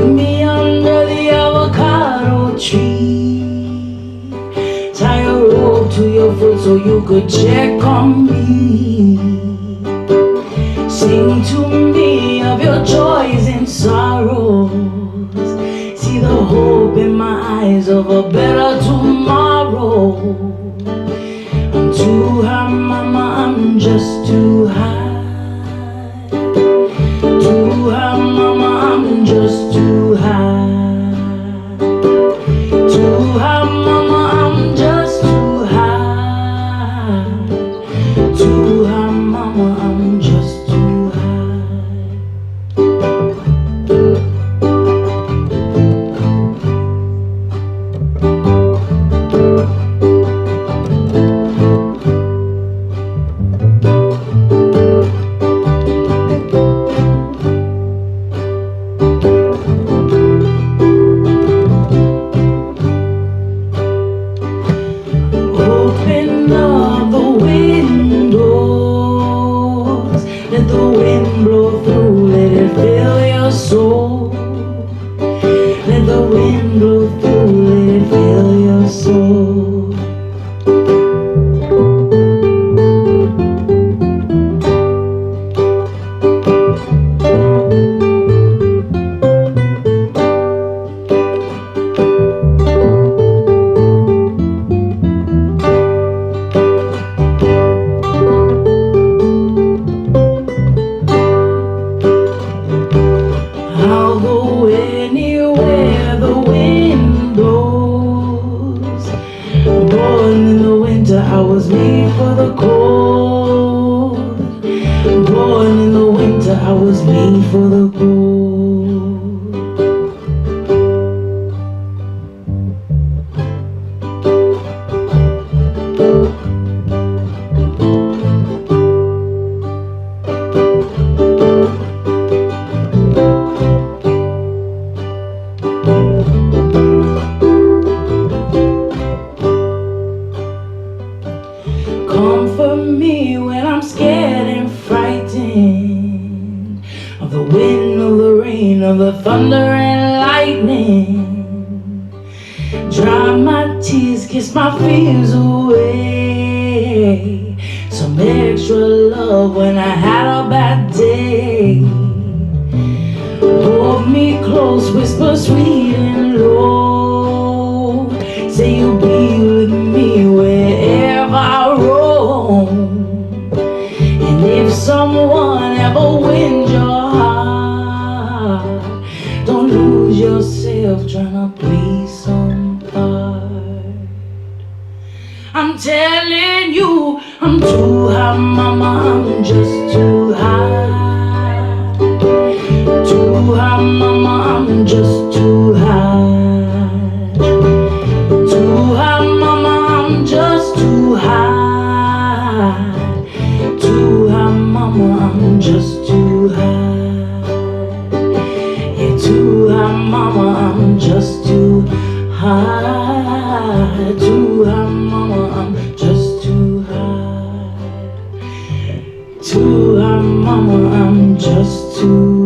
me under the avocado tree. Tie a rope to your foot so you could check on me. Sing to me of your joys and sorrows. See the hope in my eyes of a better tomorrow. I'm too high, mama, I'm just too high. Too high, mama, I'm just too high. Too high, mama, I'm just too high. Too high, mama, I'm just too high. Open up the windows, let the wind blow through, let it fill your soul. Let the wind blow through, let it fill your soul. I'll go anywhere the wind blows. Born in the winter, I was made for the cold. Born in the winter, I was made for the cold. Comfort me when I'm scared and frightened of the wind, of the rain, of the thunder and lightning. Dry my tears, kiss my fears away. Some extra love when I had a bad day. Hold me close, whisper sweet and low. Say you'll be with me wherever I roam. And if someone ever wins your heart, don't lose yourself trying to play some part. I'm telling you, I'm too high, mama, I'm just too high. Too high, mama, I'm just too high. Too high, mama, I'm just too high. Too high, mama, I'm just too high. Yeah, too high, mama, I'm just too high. Too high, mama, I'm just too high. Too high, mama, I'm just too high.